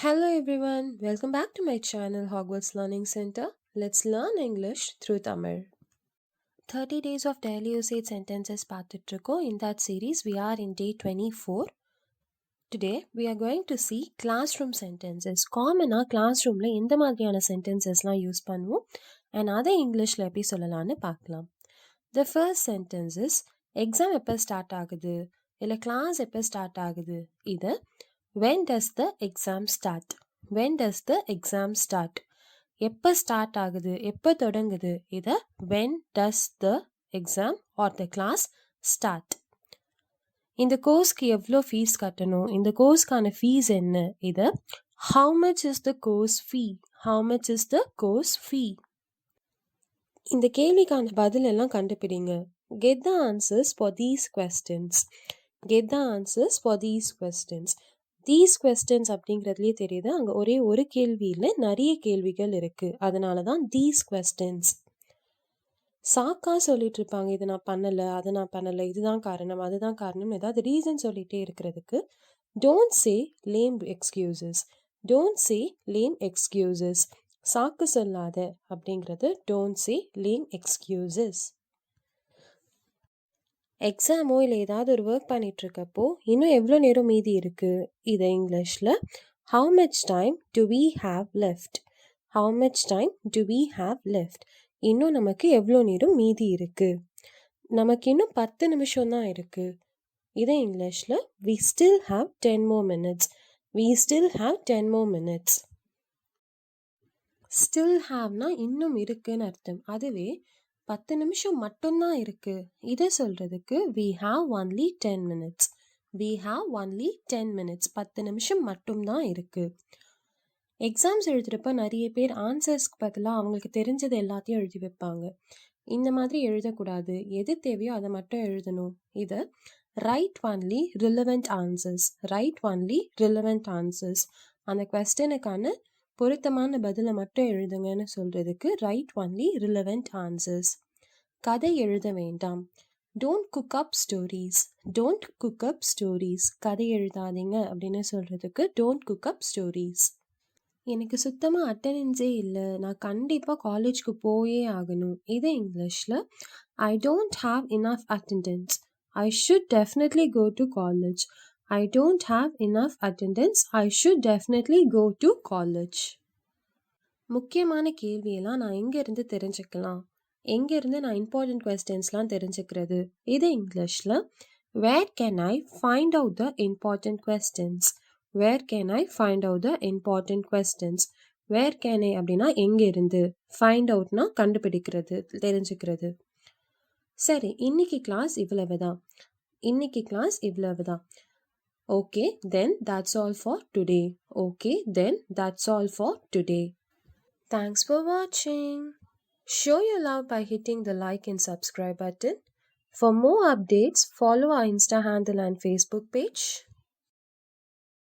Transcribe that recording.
Hello everyone, welcome back to my channel Hogwarts Learning Centre. Let's learn English through Tamil. 30 days of daily usage sentences பார்த்துட்ருக்கோம். In that series, we are in day 24. Today, we are going to see classroom sentences. காமனாக கிளாஸ்ரூமில் எந்த மாதிரியான சென்டென்சஸ்லாம் use பண்ணுவோம் and அதை இங்கிலீஷில் எப்படி சொல்லலான்னு பார்க்கலாம். The first sentence is, exam எப்போ ஸ்டார்ட் ஆகுது இல்லை கிளாஸ் எப்போ ஸ்டார்ட் ஆகுது. இது when does the exam start? When does the exam start? எப்போ ஸ்டார்ட் ஆகுது எப்போ தொடங்குது. இதை when does the exam or the class start? இந்த கோர்ஸ்க்கு எவ்வளோ ஃபீஸ் கட்டணும், இந்த கோர்ஸ்க்கான ஃபீஸ் என்ன. இதை how much is the course fee? How much is the course fee? இந்த கேள்விக்கான பதில் எல்லாம் கண்டுபிடிங்க. Get the answers for these questions. Get the answers for these questions. These questions அப்படிங்கிறதுலே தெரியுது அங்கே ஒரே ஒரு கேள்வியில் நிறைய கேள்விகள் இருக்குது. அதனால தான் these questions. சாக்கா சொல்லிட்டு இருப்பாங்க, இதை நான் பண்ணலை அதை நான் பண்ணலை இதுதான் காரணம் அதுதான் காரணம் ஏதாவது ரீசன் சொல்லிகிட்டே இருக்கிறதுக்கு don't say lame excuses. Don't say lame excuses. சாக்கு சொல்லாத அப்படிங்கிறது don't say lame excuses. எக்ஸாமோ இல்லை ஏதாவது ஒரு ஒர்க் பண்ணிகிட்ருக்கப்போ இன்னும் எவ்வளோ நேரம் மீதி இருக்குது. இதை இங்கிலீஷில் how much time do we have left? How much time do we have left? இன்னும் நமக்கு எவ்வளோ நேரம் மீதி இருக்குது. நமக்கு இன்னும் 10 நிமிஷம் தான் இருக்குது. இதை இங்கிலீஷில் we still have 10 more minutes. We still have 10 more minutes. Still haveனா இன்னும் இருக்குன்னு அர்த்தம். அதுவே 10 நிமிஷம் மட்டும்தான் இருக்கு இதை சொல்றதுக்கு we have only 10 minutes. We have only 10 minutes. 10 நிமிஷம் மட்டும்தான் இருக்கு. எக்ஸாம்ஸ் எழுதுறப்ப நிறைய பேர் ஆன்சர்ஸ்க்கு பதிலாக அவங்களுக்கு தெரிஞ்சது எல்லாத்தையும் எழுதி வைப்பாங்க. இந்த மாதிரி எழுதக்கூடாது. எது தேவையோ அதை மட்டும் எழுதணும். இதை right only relevant answers. Right only relevant answers. அந்த கொஸ்டனுக்கான பொருத்தமான பதிலை மட்டும் எழுதுங்கன்னு சொல்றதுக்கு ரைட் ஒன்லி ரிலவெண்ட் ஆன்சர்ஸ். கதை எழுத வேண்டாம். Don't cook up stories. Don't cook up stories. கதை எழுதாதீங்க அப்படின்னு சொல்றதுக்கு டோன்ட் குக் அப் ஸ்டோரிஸ். எனக்கு சுத்தமாக அட்டெண்டன்ஸே இல்லை, நான் கண்டிப்பாக காலேஜ்க்கு போயே ஆகணும். இதை இங்கிலீஷில் I don't have enough attendance. I should definitely go to college. I don't have enough attendance. I should definitely go to college. முக்கியமான கேள்வியெல்லாம் நான் எங்கேருந்து தெரிஞ்சுக்கலாம். எங்கேருந்து நான் இம்பார்ட்டன்ட் கொஸ்டின்ஸ்லாம் தெரிஞ்சுக்கிறது. இது இங்கிலீஷில் where can I find out the important questions? Where can I find out the important questions? Where can I அப்படின்னா எங்கேருந்து, find outனா கண்டுபிடிக்கிறது தெரிஞ்சுக்கிறது. சரி, இன்னைக்கு கிளாஸ் இவ்வளவுதான். இன்னைக்கு கிளாஸ் இவ்வளவுதான். Okay, then that's all for today. Okay, then that's all for today. Thanks for watching. Show your love by hitting the like and subscribe button. For more updates, follow our Insta handle and Facebook page.